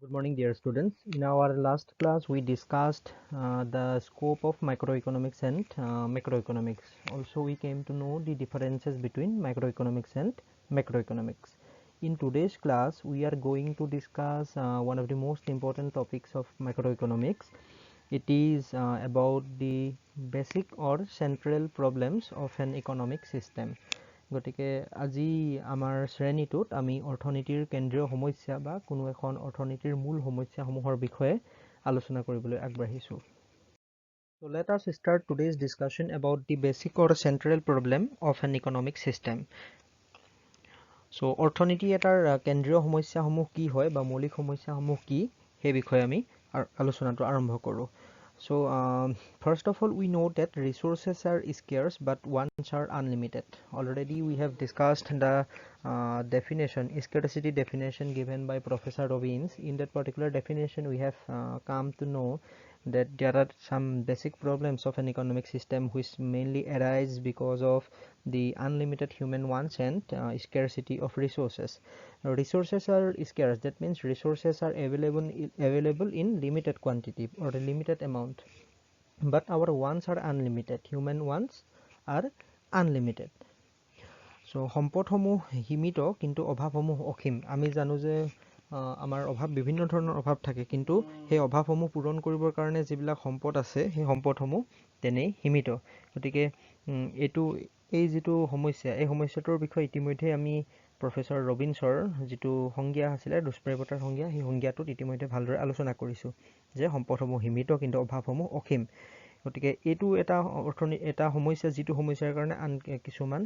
Good morning, dear students. In our last class, we discussed the scope of microeconomics and macroeconomics. Also, we came to know the differences between microeconomics and macroeconomics. In today's class, we are going to discuss one of the most important topics of microeconomics. It is about the basic or central problems of an economic system. গতিকে আজি আমাৰ শ্ৰেণীটোত আমি অৰ্থনীতিৰ কেন্দ্ৰীয় সমস্যা বা কোনো এখন অৰ্থনীতিৰ মূল সমস্যাসমূহৰ বিষয়ে আলোচনা কৰিবলৈ আগবাঢ়িছোঁ। So let us start today's discussion about the basic or central problem of an economic system. So অৰ্থনীতি এটাৰ কেন্দ্ৰীয় সমস্যাসমূহ কি হয় বা মৌলিক সমস্যাসমূহ কি সেই বিষয়ে আমি আলোচনাটো আৰম্ভ কৰোঁ। So first of all, we know that resources are scarce but ones are unlimited. Already we have discussed the definition, scarcity definition given by Professor Robbins. In that particular definition, we have come to know that there are some basic problems of an economic system which mainly arise because of the unlimited human wants and scarcity of resources. Resources are scarce, that means resources are available in limited quantity or a limited amount, but our wants are unlimited. Human wants are unlimited. So সম্পদসমূহ সীমিত কিন্তু অভাৱসমূহ অসীম। আমি জানো যে আমাৰ অভাৱ বিভিন্ন ধৰণৰ অভাৱ থাকে, কিন্তু সেই অভাৱসমূহ পূৰণ কৰিবৰ কাৰণে যিবিলাক সম্পদ আছে সেই সম্পদসমূহ তেনেই সীমিত। গতিকে এই যিটো সমস্যা, এই সমস্যাটোৰ বিষয়ে ইতিমধ্যে আমি প্ৰফেচৰ ৰবিনছৰ যিটো সংজ্ঞা আছিলে দুষ্প্ৰাপ্যতাৰ সংজ্ঞা, সেই সংজ্ঞাটোত ইতিমধ্যে ভালদৰে আলোচনা কৰিছোঁ যে সম্পদসমূহ সীমিত কিন্তু অভাৱসমূহ অসীম। গতিকে এইটো এটা সমস্যা, যিটো সমস্যাৰ কাৰণে আন কিছুমান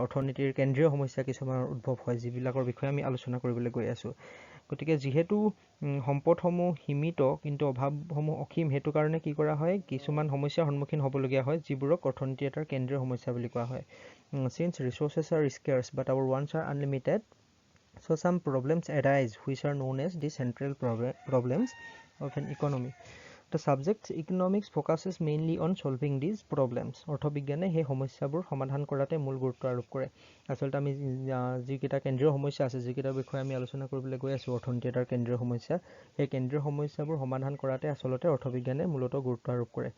অৰ্থনীতিৰ কেন্দ্ৰীয় সমস্যা কিছুমানৰ উদ্ভৱ হয়, যিবিলাকৰ বিষয়ে আমি আলোচনা কৰিবলৈ গৈ আছোঁ। গতিকে যিহেতু সম্পদসমূহ সীমিত কিন্তু অভাৱসমূহ অসীম, সেইটো কাৰণে কি কৰা হয়, কিছুমান সমস্যাৰ সন্মুখীন হ'বলগীয়া হয় যিবোৰক অৰ্থনীতি এটাৰ কেন্দ্ৰীয় সমস্যা বুলি কোৱা হয়। Since resources are scarce but our wants are unlimited, so some problems arise which are known as the central problems of an economy. The subject economics focuses mainly on solving these problems. অৰ্থবিজ্ঞানে সেই সমস্যাবোৰ সমাধান কৰাতে মূল গুৰুত্ব আৰোপ কৰে। আচলতে আমি যিকেইটা কেন্দ্ৰীয় সমস্যা আছে, যিকেইটাৰ বিষয়ে আমি আলোচনা কৰিবলৈ গৈ আছোঁ অৰ্থনীতি এটাৰ কেন্দ্ৰীয় সমস্যা, সেই কেন্দ্ৰীয় সমস্যাবোৰ সমাধান কৰাতে আচলতে অৰ্থবিজ্ঞানে মূলতঃ গুৰুত্ব আৰোপ কৰে।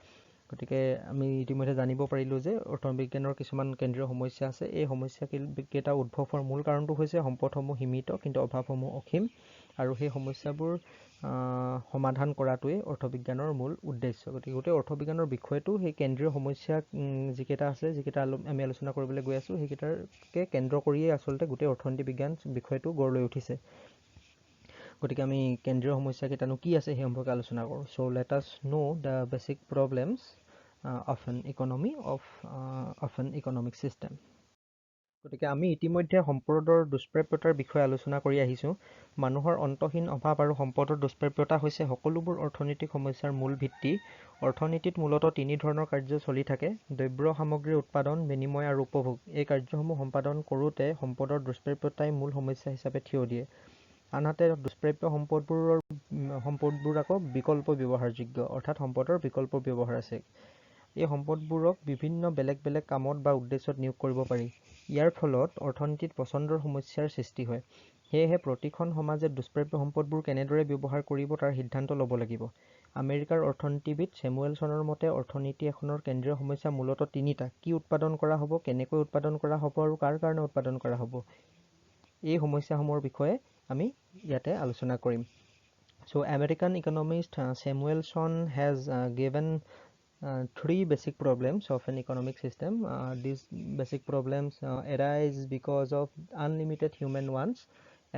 গতিকে আমি ইতিমধ্যে জানিব পাৰিলোঁ যে অৰ্থবিজ্ঞানৰ কিছুমান কেন্দ্ৰীয় সমস্যা আছে। এই সমস্যাকেইটা উদ্ভৱ হোৱাৰ মূল কাৰণটো হৈছে সম্পদসমূহ সীমিত কিন্তু অভাৱসমূহ অসীম, আৰু সেই সমস্যাবোৰ সমাধান কৰাটোৱে অৰ্থবিজ্ঞানৰ মূল উদ্দেশ্য। গতিকে গোটেই অৰ্থবিজ্ঞানৰ বিষয়টো সেই কেন্দ্ৰীয় সমস্যা যিকেইটা আছে, যিকেইটা আমি আলোচনা কৰিবলৈ গৈ আছোঁ, সেইকেইটাকে কেন্দ্ৰ কৰিয়েই আচলতে গোটেই অৰ্থনীতি বিজ্ঞান বিষয়টো গঢ় লৈ উঠিছে। গতিকে আমি কেন্দ্ৰীয় সমস্যাকেইটানো কি আছে সেই সম্পৰ্কে আলোচনা কৰোঁ। চ' let us know the basic problems of an economic system. গতিকে আমি ইতিমধ্যে সম্পদৰ দুষ্প্ৰাপ্যতাৰ বিষয়ে আলোচনা কৰি আহিছোঁ। মানুহৰ অন্তহীন অভাৱ আৰু সম্পদৰ দুষ্প্ৰাপ্যতা হৈছে সকলোবোৰ অৰ্থনৈতিক সমস্যাৰ মূল ভিত্তি। অৰ্থনীতিত মূলতঃ তিনি ধৰণৰ কাৰ্য চলি থাকে: দ্ৰব্য সামগ্ৰীৰ উৎপাদন, বিনিময় আৰু উপভোগ। এই কাৰ্যসমূহ সম্পাদন কৰোঁতে সম্পদৰ দুষ্প্ৰাপ্যতাই মূল সমস্যা হিচাপে থিয় দিয়ে। আনহাতে দুষ্প্ৰাপ্য সম্পদবোৰ আকৌ বিকল্প ব্যৱহাৰযোগ্য, অৰ্থাৎ সম্পদৰ বিকল্প ব্যৱহাৰ আছে। এই সম্পদবোৰক বিভিন্ন বেলেগ বেলেগ কামত বা উদ্দেশ্যত নিয়োগ কৰিব পাৰি। ইয়াৰ ফলত অৰ্থনীতিত পচন্দৰ সমস্যাৰ সৃষ্টি হয়। সেয়েহে প্ৰতিখন সমাজে দুষ্প্ৰাপ্য সম্পদবোৰ কেনেদৰে ব্যৱহাৰ কৰিব তাৰ সিদ্ধান্ত ল'ব লাগিব। আমেৰিকাৰ অৰ্থনীতিবিদ ছেমুৱেলছনৰ মতে অৰ্থনীতি এখনৰ কেন্দ্ৰীয় সমস্যা মূলতঃ তিনিটা: কি উৎপাদন কৰা হ'ব, কেনেকৈ উৎপাদন কৰা হ'ব আৰু কাৰ কাৰণে উৎপাদন কৰা হ'ব। এই সমস্যাসমূহৰ বিষয়ে আমি ইয়াতে আলোচনা কৰিম। So American economist Samuelson has given three basic problems of an economic system. These basic problems arise because of unlimited human wants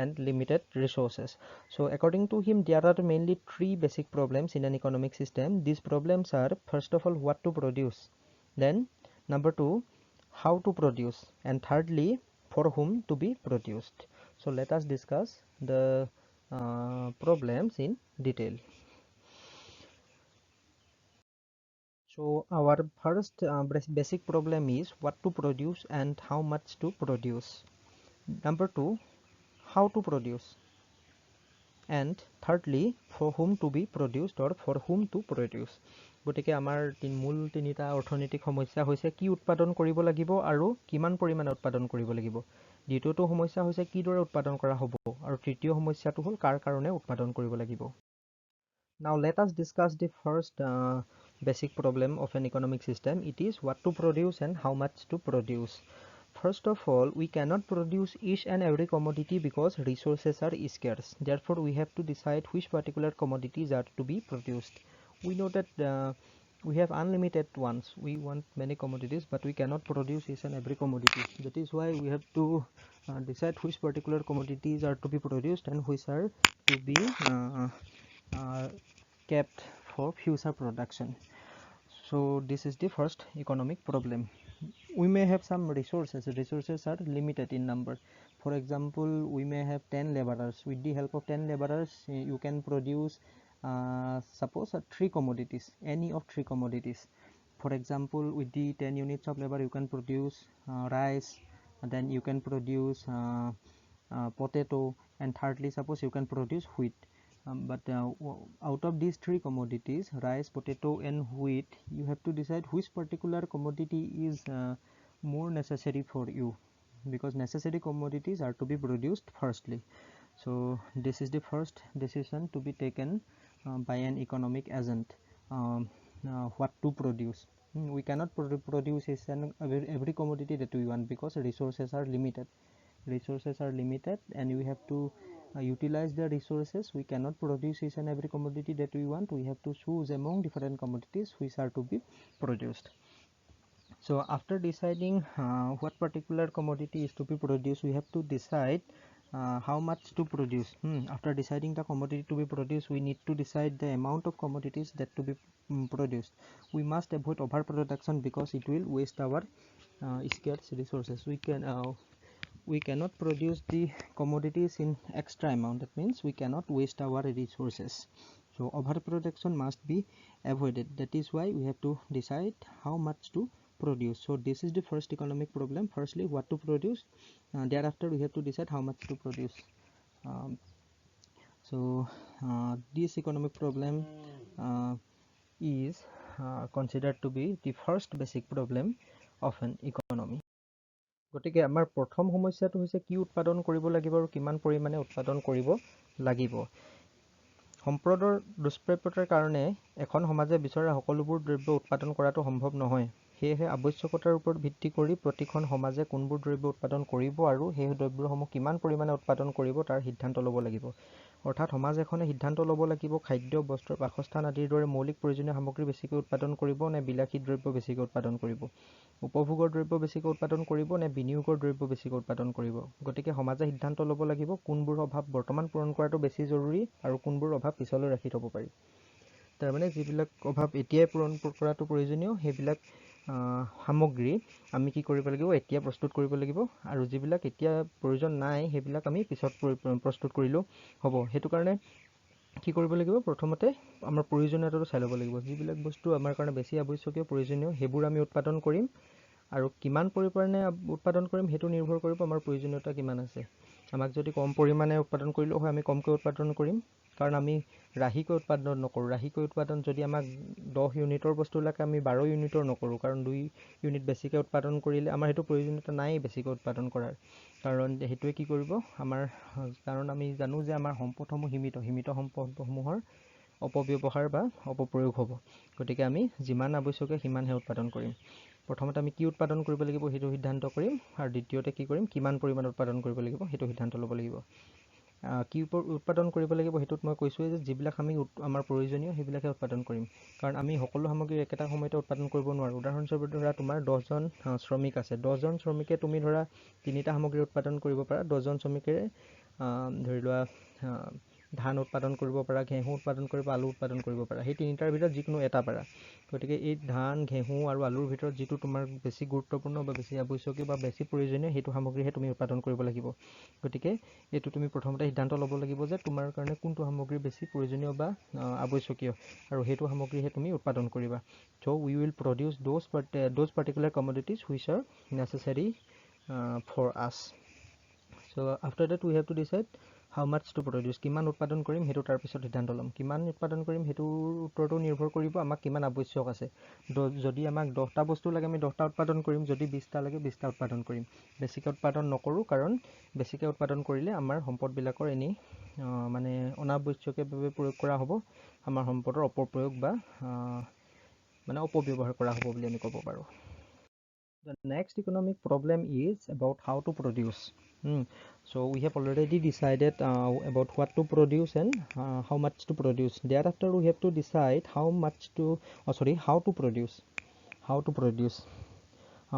and limited resources. So according to him, there are mainly three basic problems in an economic system. These problems are, first of all, what to produce, then number two, how to produce, and thirdly, for whom to be produced. So let us discuss the problems in detail. So our first basic problem is what to produce and how much to produce. Number two, how to produce, and thirdly, for whom to be produced or for whom to produce. গতিকে আমাৰ মূল তিনিটা অৰ্থনৈতিক সমস্যা হৈছে কি উৎপাদন কৰিব লাগিব আৰু কিমান পৰিমাণে উৎপাদন কৰিব লাগিব। দ্বিতীয়টো সমস্যা হৈছে কিদৰে উৎপাদন কৰা হ'ব আৰু তৃতীয় সমস্যাটো হ'ল কাৰ কাৰণে উৎপাদন কৰিব লাগিব Now let us discuss the first basic problem of an economic system. It is what to produce and how much to produce. First of all, we cannot produce each and every commodity because resources are scarce. Therefore, we have to decide which particular commodities are to be produced. We know that we have unlimited ones. We want many commodities, but we cannot produce each and every commodity. That is why we have to decide which particular commodities are to be produced and which are to be kept for future production. So this is the first economic problem. We may have some resources. Resources are limited in number. For example, we may have 10 laborers. With the help of 10 laborers, you can produce suppose 3 commodities, any of 3 commodities. For example, with the 10 units of labor, you can produce rice, and then you can produce potato, and thirdly, suppose you can produce wheat. But out of these 3 commodities, rice, potato and wheat, you have to decide which particular commodity is more necessary for you, because necessary commodities are to be produced firstly. So this is the first decision to be taken by an economic agent, what to produce. We cannot produce every commodity that we want because resources are limited. And we have to utilize the resources. We cannot produce each and every commodity that we want. We have to choose among different commodities which are to be produced. So after deciding what particular commodity is to be produced, we have to decide how much to produce. After deciding the commodity to be produced, we need to decide the amount of commodities that to be produced. We must avoid overproduction because it will waste our scarce resources. We cannot produce the commodities in extra amount. That means we cannot waste our resources. So overproduction must be avoided. That is why we have to decide how much to produce. So this is the first economic problem. Firstly, what to produce. Thereafter, we have to decide how much to produce. This economic problem is considered to be the first basic problem of an economy. গতিকে আমাৰ প্ৰথম সমস্যাটো হৈছে কি উৎপাদন কৰিব লাগিব আৰু কিমান পৰিমাণে উৎপাদন কৰিব লাগিব সম্পদৰ দুষ্প্ৰাপ্যতাৰ কাৰণে এখন সমাজে বিচৰা সকলোবোৰ দ্ৰব্য উৎপাদন কৰাটো সম্ভৱ নহয় সেয়েহে আৱশ্যকতাৰ ওপৰত ভিত্তি কৰি প্ৰতিখন সমাজে কোনবোৰ দ্ৰব্য উৎপাদন কৰিব আৰু সেই দ্ৰব্যসমূহ কিমান পৰিমাণে উৎপাদন কৰিব তাৰ সিদ্ধান্ত ল'ব লাগিব অৰ্থাৎ সমাজ এখনে সিদ্ধান্ত ল'ব লাগিব খাদ্য বস্ত্ৰ বাসস্থান আদিৰ দৰে মৌলিক প্ৰয়োজনীয় সামগ্ৰী বেছিকৈ উৎপাদন কৰিব নে বিলাসী দ্ৰব্য বেছিকৈ উৎপাদন কৰিব উপভোগৰ দ্ৰব্য বেছিকৈ উৎপাদন কৰিব নে বিনিয়োগৰ দ্ৰব্য বেছিকৈ উৎপাদন কৰিব গতিকে সমাজে সিদ্ধান্ত ল'ব লাগিব কোনবোৰ অভাৱ বৰ্তমান পূৰণ কৰাটো বেছি জৰুৰী আৰু কোনবোৰ অভাৱ পিছলৈ ৰাখি থ'ব পাৰি তাৰমানে যিবিলাক অভাৱ এতিয়াই পূৰণ কৰাটো প্ৰয়োজনীয় সেইবিলাক সামগ্ৰী আমি কি কৰিব লাগিব এতিয়া প্ৰস্তুত কৰিব লাগিব আৰু যিবিলাক এতিয়া প্ৰয়োজন নাই সেইবিলাক আমি পিছত প্ৰস্তুত কৰিলেও হ'ব সেইটো কাৰণে কি কৰিব লাগিব প্ৰথমতে আমাৰ প্ৰয়োজনীয়তাটো চাই ল'ব লাগিব যিবিলাক বস্তু আমাৰ কাৰণে বেছি আৱশ্যকীয় প্ৰয়োজনীয় সেইবোৰ আমি উৎপাদন কৰিম আৰু কিমান পৰিমাণে উৎপাদন কৰিম সেইটো নিৰ্ভৰ কৰিব আমাৰ প্ৰয়োজনীয়তা কিমান আছে আমাক যদি কম পৰিমাণে উৎপাদন কৰিলেও হয় আমি কমকৈ উৎপাদন কৰিম কাৰণ আমি ৰাহিকৈ উৎপাদন নকৰোঁ ৰাহিকৈ উৎপাদন যদি আমাক 10 ইউনিটৰ বস্তুবিলাকে আমি 12 ইউনিটৰ নকৰোঁ কাৰণ 2 ইউনিট বেছিকৈ উৎপাদন কৰিলে আমাৰ সেইটো প্ৰয়োজনীয়তা নাই বেছিকৈ উৎপাদন কৰাৰ কাৰণ সেইটোৱে কি কৰিব আমাৰ কাৰণ আমি জানো যে আমাৰ সম্পদসমূহ সীমিত সম্পদসমূহৰ অপব্যৱহাৰ বা অপপ্ৰয়োগ হ'ব গতিকে আমি যিমান আৱশ্যকীয় সিমানহে উৎপাদন কৰিম প্ৰথমতে আমি কি উৎপাদন কৰিব লাগিব সেইটো সিদ্ধান্ত কৰিম আৰু দ্বিতীয়তে কি কৰিম কিমান পৰিমাণৰ উৎপাদন কৰিব লাগিব সেইটো সিদ্ধান্ত ল'ব লাগিব কি উৎপাদন কৰিব লাগিব হেতুত মই কৈছোৱে যে যিবিলাক আমি আমাৰ প্ৰয়োজনীয় সেইবিলাকে উৎপাদন কৰিম কাৰণ আমি সকলো সামগ্ৰী একেটা সময়তে উৎপাদন কৰিব নোৱাৰোঁ উদাহৰণস্বৰূপে ধৰা তোমাৰ 10 জন শ্ৰমিক আছে 10 জন শ্ৰমিকে তুমি ধৰা তিনিটা সামগ্ৰী উৎপাদন কৰিব পাৰা 10 জন শ্ৰমিকে ধৰি লোৱা ধান উৎপাদন কৰিব পাৰা ঘেঁহু উৎপাদন কৰিব আলু উৎপাদন কৰিব পাৰা সেই তিনিটাৰ ভিতৰত যিকোনো এটা পাৰা গতিকে এই ধান ঘেঁহু আৰু আলুৰ ভিতৰত যিটো তোমাৰ বেছি গুৰুত্বপূৰ্ণ বা বেছি আৱশ্যকীয় বা বেছি প্ৰয়োজনীয় সেইটো সামগ্ৰীহে তুমি উৎপাদন কৰিব লাগিব গতিকে এইটো তুমি প্ৰথমতে সিদ্ধান্ত ল'ব লাগিব যে তোমাৰ কাৰণে কোনটো সামগ্ৰী বেছি প্ৰয়োজনীয় বা আৱশ্যকীয় আৰু সেইটো সামগ্ৰীহে তুমি উৎপাদন কৰিবা so we will produce those particular commodities which are necessary for us so after that we have to decide how much to produce, কিমান উৎপাদন কৰিম সেইটো তাৰপিছত সিদ্ধান্ত ল'ম। কিমান উৎপাদন কৰিম সেইটোৰ উত্তৰটো নিৰ্ভৰ কৰিব আমাক কিমান আৱশ্যক আছে। যদি আমাক 10টা বস্তু লাগে আমি 10টা উৎপাদন কৰিম, যদি 20টা লাগে 20টা উৎপাদন কৰিম। বেছিকৈ উৎপাদন নকৰোঁ, কাৰণ বেছিকৈ উৎপাদন কৰিলে আমাৰ সম্পদবিলাকৰ এনেই মানে অনাৱশ্যকীয়ভাৱে প্ৰয়োগ কৰা হ'ব, আমাৰ সম্পদৰ অপপ্ৰয়োগ বা মানে অপব্যৱহাৰ কৰা হ'ব বুলি আমি ক'ব পাৰোঁ। The next economic problem is about how to produce. So we have already decided about what to produce and how much to produce. Thereafter we have to decide how to produce.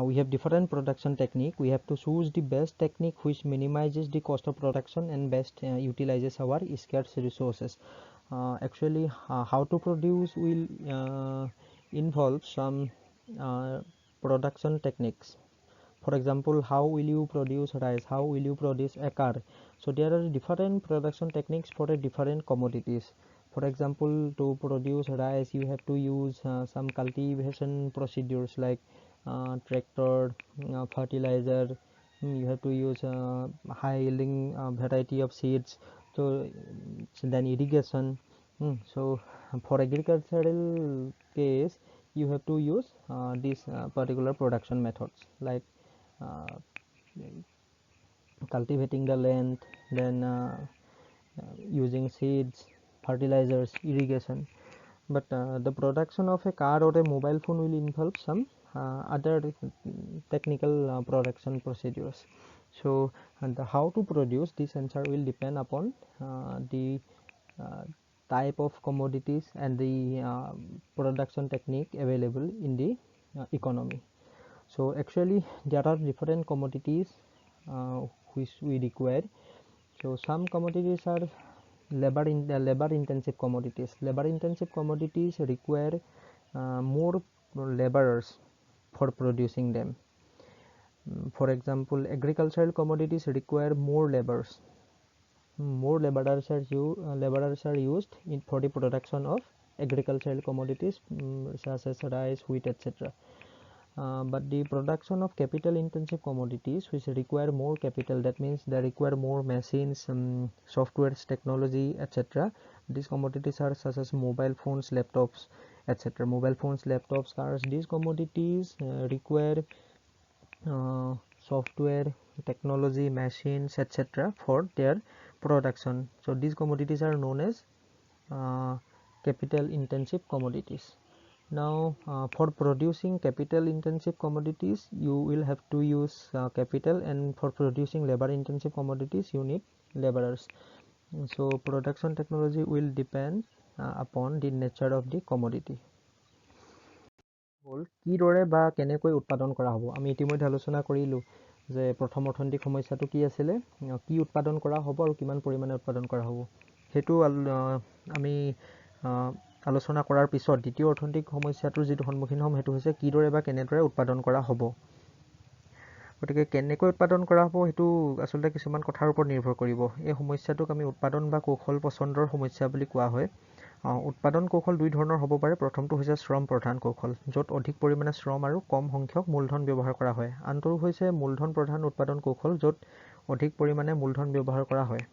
We have different production technique. We have to choose the best technique which minimizes the cost of production and best utilizes our scarce resources. Actually, how to produce will involve some production techniques. For example, how will you produce rice? How will you produce a car? So there are different production techniques for different commodities. For example, to produce rice, you have to use some cultivation procedures like tractor, fertilizer. You have to use high yielding variety of seeds. So then irrigation. So for agricultural case, you have to use these particular production methods like cultivating the land, then using seeds, fertilizers, irrigation. But the production of a car or a mobile phone will involve some other technical production procedures. So how to produce this answer will depend upon the type of commodities and the production technique available in the economy. So actually there are different commodities which we require. So some commodities are labor intensive commodities. Labor intensive commodities require more laborers for producing them. For example, agricultural commodities require more laborers. More laborers are used for the production of agricultural commodities such as rice, wheat, etc. But the production of capital intensive commodities which require more capital, that means they require more machines, softwares, technology, etc. These commodities are such as mobile phones, laptops, etc. Mobile phones, laptops, cars. These commodities require software, technology, machines, etc. for their production. So these commodities are known as capital intensive commodities. Now for producing capital intensive commodities you will have to use capital, and for producing labor intensive commodities you need laborers. So production technology will depend upon the nature of the commodity. কিদৰে বা কেনেকৈ উৎপাদন কৰা হ'ব? আমি ইতিমধ্যে আলোচনা কৰিলোঁ যে প্ৰথম অৰ্থনৈতিক সমস্যাটো কি আছিলে, কি উৎপাদন কৰা হ'ব আৰু কিমান পৰিমাণে উৎপাদন কৰা হ'ব। সেইটো আমি আলোচনা কৰাৰ পিছত দ্বিতীয় অৰ্থনৈতিক সমস্যাটোৰ যিটো সন্মুখীন হ'ম সেইটো হৈছে কিদৰে বা কেনেদৰে উৎপাদন কৰা হ'ব। গতিকে কেনেকৈ উৎপাদন কৰা হ'ব সেইটো আচলতে কিছুমান কথাৰ ওপৰত নিৰ্ভৰ কৰিব। এই সমস্যাটোক আমি উৎপাদন বা কৌশল পচন্দৰ সমস্যা বুলি কোৱা হয়। উৎপাদন কৌশল দুই ধৰণৰ হ'ব পাৰে। প্ৰথমটো হৈছে শ্ৰম প্ৰধান কৌশল, য'ত অধিক পৰিমাণে শ্ৰম আৰু কম সংখ্যক মূলধন ব্যৱহাৰ কৰা হয়। আনটো হৈছে মূলধন প্ৰধান উৎপাদন কৌশল, য'ত অধিক পৰিমাণে মূলধন ব্যৱহাৰ কৰা হয়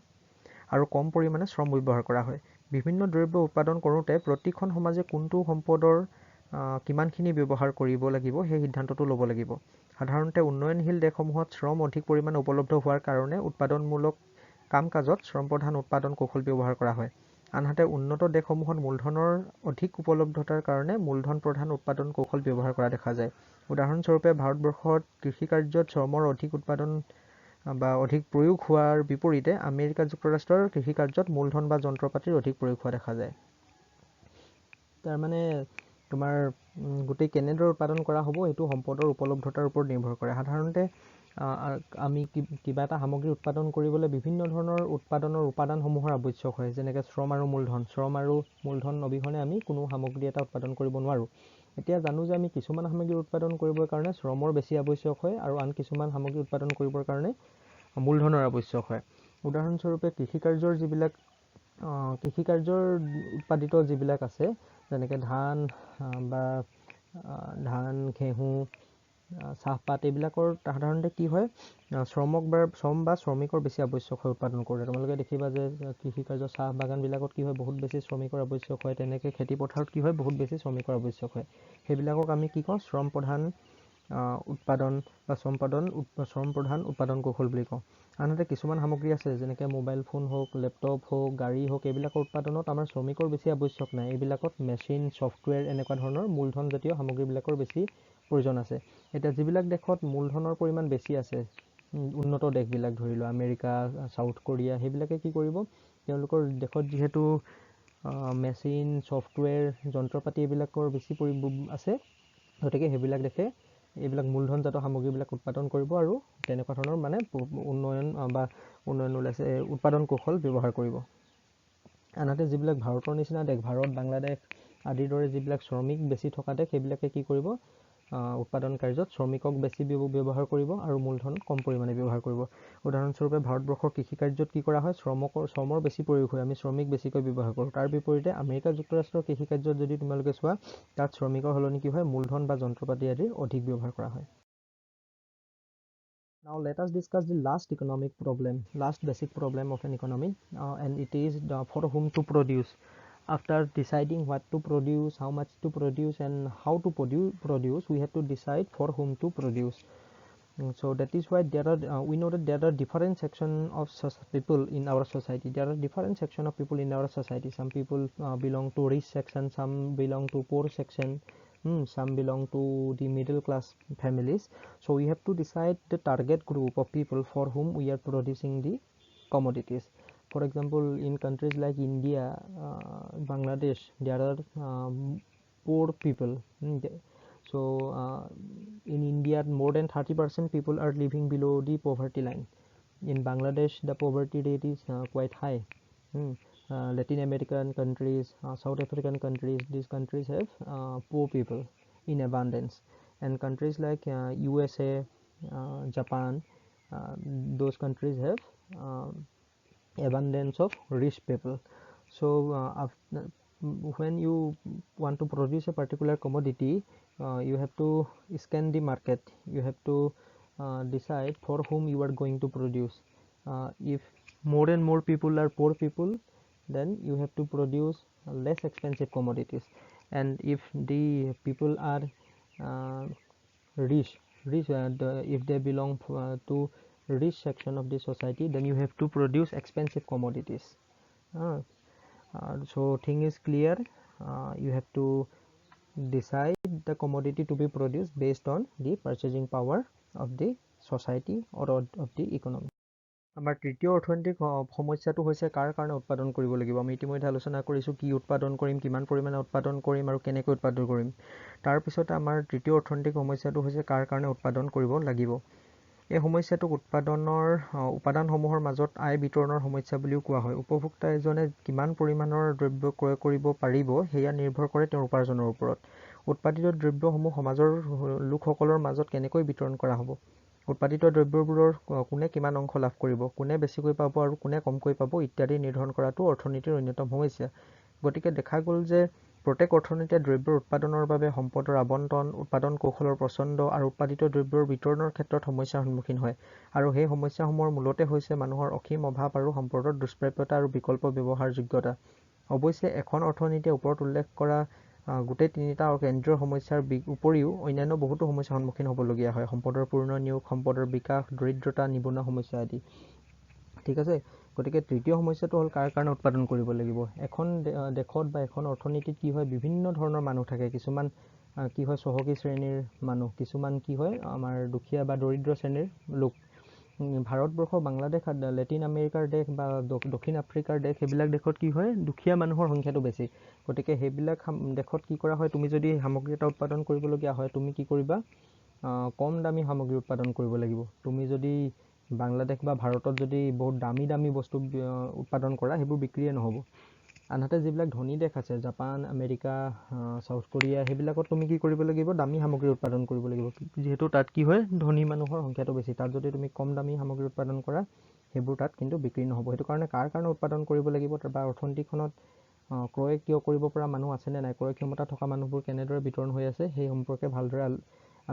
আৰু কম পৰিমাণে শ্ৰম ব্যৱহাৰ কৰা হয়। বিভিন্ন দ্ৰব্য উৎপাদন কৰোঁতে প্ৰতিখন সমাজে কোনটো সম্পদৰ কিমানখিনি ব্যৱহাৰ কৰিব লাগিব সেই সিদ্ধান্তটো ল'ব লাগিব। সাধাৰণতে উন্নয়নশীল দেশসমূহত শ্ৰম অধিক পৰিমাণে উপলব্ধ হোৱাৰ কাৰণে উৎপাদনমূলক কাম কাজত শ্ৰম প্ৰধান উৎপাদন কৌশল ব্যৱহাৰ কৰা হয়। আনহাতে উন্নত দেশসমূহত মূলধনৰ অধিক উপলব্ধতাৰ কাৰণে মূলধন প্ৰধান উৎপাদন কৌশল ব্যৱহাৰ কৰা দেখা যায়। উদাহৰণস্বৰূপে ভাৰতবৰ্ষত কৃষিকাৰ্যত শ্ৰমৰ অধিক উৎপাদন বা অধিক প্ৰয়োগ হোৱাৰ বিপৰীতে আমেৰিকা যুক্তৰাষ্ট্ৰৰ কৃষিকাৰ্যত মূলধন বা যন্ত্ৰপাতিৰ অধিক প্ৰয়োগ হোৱা দেখা যায়। তাৰমানে তোমাৰ গোটেই কেনেদৰে উৎপাদন কৰা হ'ব সেইটো সম্পদৰ উপলব্ধতাৰ ওপৰত নিৰ্ভৰ কৰে। সাধাৰণতে আমি কিবা এটা সামগ্ৰী উৎপাদন কৰিবলৈ বিভিন্ন ধৰণৰ উৎপাদনৰ উপাদানসমূহৰ আৱশ্যক হয়, যেনেকৈ শ্ৰম আৰু মূলধন। শ্ৰম আৰু মূলধন অবিহনে আমি কোনো সামগ্ৰী এটা উৎপাদন কৰিব নোৱাৰোঁ। এতিয়া জানো যে আমি কিছুমান সামগ্ৰী উৎপাদন কৰিবৰ কাৰণে শ্ৰমৰ বেছি আৱশ্যক হয় আৰু আন কিছুমান সামগ্ৰী উৎপাদন কৰিবৰ কাৰণে মূলধনৰ আৱশ্যক হয়। উদাহৰণস্বৰূপে কৃষিকাৰ্যৰ উৎপাদিত যিবিলাক আছে, যেনেকৈ ধান, ঘেঁহু, চাহপাত এইবিলাকৰ সাধাৰণতে কি হয় শ্ৰম বা শ্ৰমিকৰ বেছি আৱশ্যক হয় উৎপাদন কৰোঁতে। তোমালোকে দেখিবা যে কৃষিকাৰ্য চাহ বাগানবিলাকত কি হয় বহুত বেছি শ্ৰমিকৰ আৱশ্যক হয়, তেনেকৈ খেতি পথাৰত কি হয় বহুত বেছি শ্ৰমিকৰ আৱশ্যক হয়। সেইবিলাকক আমি কি কওঁ শ্ৰম প্ৰধান উৎপাদন বা শ্ৰম প্ৰধান উৎপাদন কৌশল বুলি কওঁ। আনহাতে কিছুমান সামগ্ৰী আছে যেনেকৈ মোবাইল ফোন হওক, লেপটপ হওক, গাড়ী হওক, এইবিলাকৰ উৎপাদনত আমাৰ শ্ৰমিকৰ বেছি আৱশ্যক নাই। এইবিলাকত মেচিন, ছফ্টৱেৰ এনেকুৱা ধৰণৰ মূলধনজাতীয় সামগ্ৰীবিলাকৰ বেছি প্ৰয়োজন আছে। এতিয়া যিবিলাক দেশত মূলধনৰ পৰিমাণ বেছি আছে, উন্নত দেশবিলাক ধৰি লোৱা আমেৰিকা, চাউথ কোৰিয়া, সেইবিলাকে কি কৰিব তেওঁলোকৰ দেশত যিহেতু মেচিন, ছফ্টৱেৰ, যন্ত্ৰপাতি এইবিলাকৰ বেছি আছে, গতিকে সেইবিলাক দেশে এইবিলাক মূলধনজাত সামগ্ৰীবিলাক উৎপাদন কৰিব আৰু তেনেকুৱা ধৰণৰ মানে উন্নয়ন ওলাইছে উৎপাদন কৌশল ব্যৱহাৰ কৰিব। আনহাতে যিবিলাক ভাৰতৰ নিচিনা দেশ, ভাৰত, বাংলাদেশ আদিৰ দৰে যিবিলাক শ্ৰমিক বেছি থকা দেশ, সেইবিলাকে কি কৰিব উৎপাদন কাৰ্যত শ্ৰমিকক বেছি ব্যৱহাৰ কৰিব আৰু মূলধন কম পৰিমাণে ব্যৱহাৰ কৰিব। উদাহৰণস্বৰূপে ভাৰতবৰ্ষৰ কৃষিকাৰ্যত কি কৰা হয় শ্ৰমৰ বেছি প্ৰয়োগ হয়, আমি শ্ৰমিক বেছিকৈ ব্যৱহাৰ কৰোঁ। তাৰ বিপৰীতে আমেৰিকা যুক্তৰাষ্ট্ৰৰ কৃষিকাৰ্যত যদি তোমালোকে চোৱা তাত শ্ৰমিকৰ সলনি কি হয় মূলধন বা যন্ত্ৰপাতি আদিৰ অধিক ব্যৱহাৰ কৰা হয়। Now let us discuss the last basic problem of an economy, and it is for whom to produce. After deciding what to produce, how much to produce, and how to produce, we have to decide for whom to produce. So that is why we know that there are different sections of people in our society. There are different sections of people in our society. Some people belong to rich section, some belong to poor section, some belong to the middle class families. So we have to decide the target group of people for whom we are producing the commodities. For example, in countries like India, Bangladesh, there are poor people. So in India, more than 30% people are living below the poverty line. In Bangladesh, the poverty rate is quite high. Latin American countries, South African countries, these countries have poor people in abundance. And countries like USA, Japan, those countries have abundance of rich people. So when you want to produce a particular commodity, you have to scan the market. You have to decide for whom you are going to produce. If more and more people are poor people, then you have to produce less expensive commodities. And if the people are rich, if they belong to rich section of the society, then you have to produce expensive commodities. So thing is clear. You have to decide the commodity to be produced based on the purchasing power of the society or of the economy. আমাৰ তৃতীয় অৰ্থনৈতিক সমস্যাটো হৈছে কাৰ কাৰণে উৎপাদন কৰিব লাগিব। আমি ইতিমধ্যে আলোচনা কৰিছোঁ কি উৎপাদন কৰিম, কিমান পৰিমাণে উৎপাদন কৰিম আৰু কেনেকৈ উৎপাদন কৰিম। তাৰপিছতে আমাৰ তৃতীয় অৰ্থনৈতিক সমস্যাটো হৈছে কাৰ কাৰণে উৎপাদন কৰিব লাগিব। এই সমস্যাটোক উপাদানসমূহৰ মাজত আয় বিতৰণৰ সমস্যা বুলিও কোৱা হয়। উপভোক্তা এজনে কিমান পৰিমাণৰ দ্ৰব্য ক্ৰয় কৰিব পাৰিব সেয়া নিৰ্ভৰ কৰে তেওঁৰ উপাৰ্জনৰ ওপৰত। উৎপাদিত দ্ৰব্যসমূহ সমাজৰ লোকসকলৰ মাজত কেনেকৈ বিতৰণ কৰা হ'ব, উৎপাদিত দ্ৰব্যবোৰৰ কোনে কিমান অংশ লাভ কৰিব, কোনে বেছিকৈ পাব আৰু কোনে কমকৈ পাব ইত্যাদি নিৰ্ধাৰণ কৰাটো অৰ্থনীতিৰ অন্যতম সমস্যা। গতিকে দেখা গ'ল যে প্ৰত্যেক অৰ্থনীতিয়ে দ্ৰব্যৰ উৎপাদনৰ বাবে সম্পদৰ আবণ্টন, উৎপাদন কৌশলৰ প্ৰচণ্ড আৰু উৎপাদিত দ্ৰব্যৰ বিতৰণৰ ক্ষেত্ৰত সমস্যাৰ সন্মুখীন হয়। আৰু সেই সমস্যাসমূহৰ মূলতে হৈছে মানুহৰ অসীম অভাৱ আৰু সম্পদৰ দুষ্প্ৰাপ্যতা আৰু বিকল্প ব্যৱহাৰযোগ্যতা। অৱশ্যে এখন অৰ্থনীতিয়ে ওপৰত উল্লেখ কৰা গোটেই তিনিটা কেন্দ্ৰীয় সমস্যাৰ উপৰিও অন্যান্য বহুতো সমস্যাৰ সন্মুখীন হ'বলগীয়া হয়। সম্পদৰ পূৰ্ণ নিয়োগ, সম্পদৰ বিকাশ, দৰিদ্ৰতা, নিবনুৱা সমস্যা আদি। ঠিক আছে, গতিকে তৃতীয় সমস্যাটো হ'ল কাৰ কাৰণে উৎপাদন কৰিব লাগিব। এখন দেশত বা এখন অৰ্থনীতিত কি হয় বিভিন্ন ধৰণৰ মানুহ থাকে। কিছুমান কি হয় চহকী শ্ৰেণীৰ মানুহ, কিছুমান কি হয় আমাৰ দুখীয়া বা দৰিদ্ৰ শ্ৰেণীৰ লোক। ভাৰতবৰ্ষ, বাংলাদেশ, লেটিন আমেৰিকাৰ দেশ বা দক্ষিণ আফ্ৰিকাৰ দেশ, সেইবিলাক দেশত কি হয় দুখীয়া মানুহৰ সংখ্যাটো বেছি। গতিকে সেইবিলাক দেশত কি কৰা হয়, তুমি যদি সামগ্ৰী এটা উৎপাদন কৰিবলগীয়া হয়, তুমি কি কৰিবা কম দামী সামগ্ৰী উৎপাদন কৰিব লাগিব। তুমি যদি বাংলাদেশ বা ভাৰতত যদি বহুত দামী বস্তু উৎপাদন কৰা, সেইবোৰ বিক্ৰীয়ে নহ'ব। আনহাতে যিবিলাক ধনী দেশ আছে, জাপান, আমেৰিকা, চাউথ কোৰিয়া, সেইবিলাকত তুমি কি কৰিব লাগিব দামী সামগ্ৰী উৎপাদন কৰিব লাগিব। যিহেতু তাত কি হয় ধনী মানুহৰ সংখ্যাটো বেছি। তাত যদি তুমি কম দামী সামগ্ৰী উৎপাদন কৰা, সেইবোৰ তাত কিন্তু বিক্ৰী নহ'ব। সেইটো কাৰণে কাৰ কাৰণে উৎপাদন কৰিব লাগিব বা অৰ্থনীতিখনত ক্ৰয় কিয় কৰিব পৰা মানুহ আছেনে নাই, ক্ৰয় ক্ষমতা থকা মানুহবোৰ কেনেদৰে বিতৰণ হৈ আছে সেই সম্পৰ্কে ভালদৰে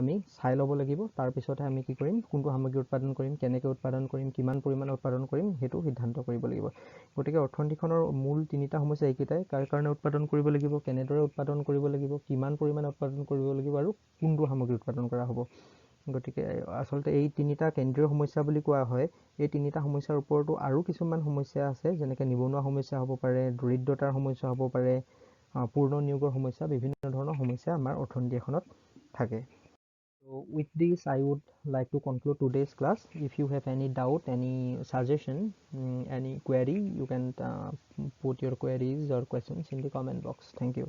আমি চাই ল'ব লাগিব। তাৰপিছতহে আমি কি কৰিম, কোনটো সামগ্ৰী উৎপাদন কৰিম, কেনেকৈ উৎপাদন কৰিম, কিমান পৰিমাণে উৎপাদন কৰিম, সেইটো সিদ্ধান্ত কৰিব লাগিব। গতিকে অৰ্থনীতিখনৰ মূল তিনিটা সমস্যা এইকেইটাই: কাৰ কাৰণে উৎপাদন কৰিব লাগিব, কেনেদৰে উৎপাদন কৰিব লাগিব, কিমান পৰিমাণে উৎপাদন কৰিব লাগিব, আৰু কোনটো সামগ্ৰী উৎপাদন কৰা হ'ব। গতিকে আচলতে এই তিনিটা কেন্দ্ৰীয় সমস্যা বুলি কোৱা হয়। এই তিনিটা সমস্যাৰ ওপৰতো আৰু কিছুমান সমস্যা আছে, যেনেকৈ নিবনুৱা সমস্যা হ'ব পাৰে, দৰিদ্ৰতাৰ সমস্যা হ'ব পাৰে, পূৰ্ণ নিয়োগৰ সমস্যা, বিভিন্ন ধৰণৰ সমস্যা আমাৰ অৰ্থনীতি এখনত থাকে। So with this, I would like to conclude today's class. If you have any doubt, any suggestion, any query, you can put your queries or questions in the comment box. Thank you.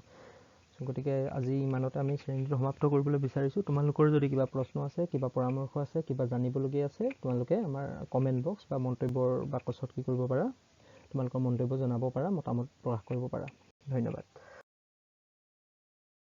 So গতিকে আজি ইমানতে আমি শ্ৰেণীটো সমাপ্ত কৰিবলৈ বিচাৰিছোঁ। তোমালোকৰ যদি কিবা প্ৰশ্ন আছে, কিবা পৰামৰ্শ আছে, কিবা জানিবলগীয়া আছে, তোমালোকে আমাৰ কমেণ্ট বক্স বা মন্তব্যৰ বাকচত কি কৰিব পাৰা, তোমালোকৰ মন্তব্য জনাব পাৰা, মতামত প্ৰকাশ কৰিব পাৰা। ধন্যবাদ।